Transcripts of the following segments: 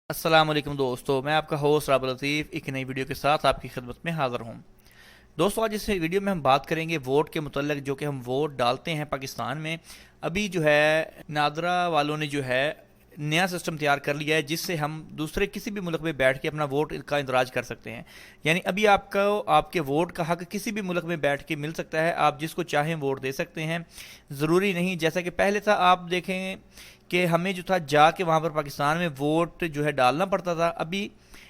السلام علیکم دوستو، میں آپ کا ہوسٹ رابع لطیف ایک نئی ویڈیو کے ساتھ آپ کی خدمت میں حاضر ہوں۔ دوستو آج اس ویڈیو میں ہم بات کریں گے ووٹ کے متعلق، جو کہ ہم ووٹ ڈالتے ہیں پاکستان میں۔ ابھی جو ہے نادرا والوں نے جو ہے نیا سسٹم تیار کر لیا ہے، جس سے ہم دوسرے کسی بھی ملک میں بیٹھ کے اپنا ووٹ کا اندراج کر سکتے ہیں۔ یعنی ابھی آپ کو آپ کے ووٹ کا حق کسی بھی ملک میں بیٹھ کے مل سکتا ہے، آپ جس کو چاہیں ووٹ دے سکتے ہیں۔ ضروری نہیں جیسا کہ پہلے تھا، آپ دیکھیں کہ ہمیں جو تھا جا کے وہاں پر پاکستان میں ووٹ جو ہے ڈالنا پڑتا تھا، ابھی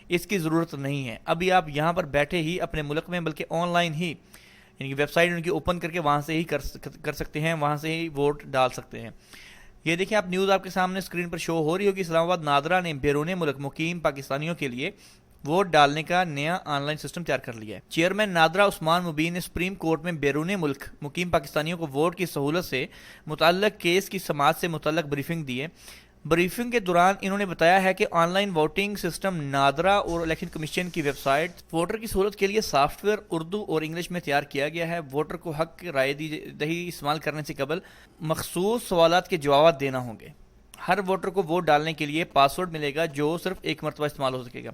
اس کی ضرورت نہیں ہے۔ ابھی آپ یہاں پر بیٹھے ہی اپنے ملک میں، بلکہ آن لائن ہی، یعنی کہ ویب سائٹ ان کی اوپن کر کے وہاں سے ہی کر سکتے ہیں، وہاں سے ہی ووٹ ڈال سکتے ہیں۔ یہ دیکھیں، آپ نیوز آپ کے سامنے اسکرین پر شو ہو رہی ہوگی۔ اسلام آباد نادرا نے بیرون ملک مقیم پاکستانیوں کے لیے ووٹ ڈالنے کا نیا آن لائن سسٹم تیار کر لیا ہے۔ چیئرمین نادرا عثمان مبین نے سپریم کورٹ میں بیرون ملک مقیم پاکستانیوں کو ووٹ کی سہولت سے متعلق کیس کی سماعت سے متعلق بریفنگ دی ہے۔ بریفنگ کے دوران انہوں نے بتایا ہے کہ on line voting system NADRA اور الیکشن کمیشن کی ویب سائٹ ووٹر کی سہولت کے لیے سافٹ ویئر اردو اور انگلش میں تیار کیا گیا ہے۔ ووٹر کو حق رائے دہی استعمال کرنے سے قبل مخصوص سوالات کے جوابات دینا ہوں گے۔ ہر ووٹر کو ووٹ ڈالنے کے لیے پاسورڈ ملے گا، جو صرف ایک مرتبہ استعمال ہو سکے گا۔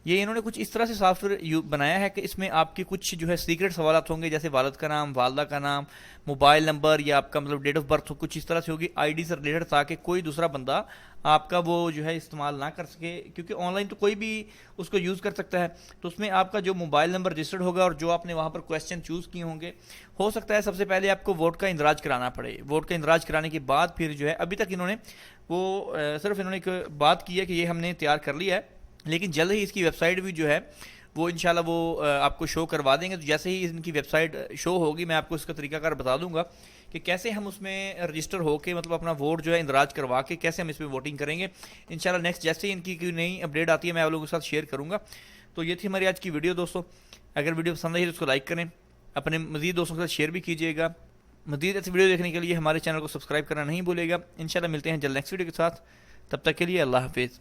یہ انہوں نے کچھ اس طرح سے سافٹ ویئر بنایا ہے کہ اس میں آپ کی کچھ جو ہے سیکرٹ سوالات ہوں گے، جیسے والد کا نام، والدہ کا نام، موبائل نمبر، یا آپ کا ڈیٹ آف برتھ کچھ اس طرح سے ہوگی، آئی ڈی سے ریلیٹڈ، تاکہ کوئی دوسرا بندہ آپ کا وہ جو ہے استعمال نہ کر سکے، کیونکہ آن لائن تو کوئی بھی اس کو یوز کر سکتا ہے۔ تو اس میں آپ کا جو موبائل نمبر رجسٹرڈ ہوگا اور جو آپ نے وہاں پر کویسچن چوز کیے ہوں گے، ہو سکتا ہے سب سے پہلے آپ کو ووٹ کا اندراج کرانا پڑے۔ ووٹ کا اندراج کرانے کے بعد پھر جو ہے، ابھی تک انہوں نے صرف انہوں نے ایک بات کی ہے کہ یہ ہم نے تیار کر لیا ہے، لیکن جلد ہی اس کی ویب سائٹ بھی جو ہے وہ انشاءاللہ وہ آپ کو شو کروا دیں گے۔ تو جیسے ہی ان کی ویب سائٹ شو ہوگی، میں آپ کو اس کا طریقہ کار بتا دوں گا کہ کیسے ہم اس میں رجسٹر ہو کے، مطلب اپنا ووٹ جو ہے اندراج کروا کے کیسے ہم اس میں ووٹنگ کریں گے۔ انشاءاللہ نیکسٹ جیسے ہی ان کی کوئی نئی اپڈیٹ آتی ہے، میں آپ لوگوں کے ساتھ شیئر کروں گا۔ تو یہ تھی ہماری آج کی ویڈیو دوستو۔ اگر ویڈیو پسند آئی تو اس کو لائک کریں، اپنے مزید دوستوں کے ساتھ شیئر بھی کیجیے گا۔ مزید ایسی ویڈیو دیکھنے کے لیے ہمارے چینل کو سبسکرائب کرنا نہیں بھولے گا۔ انشاءاللہ ملتے ہیں جلد نیکسٹ ویڈیو کے ساتھ، تب تک کے لیے اللہ حافظ۔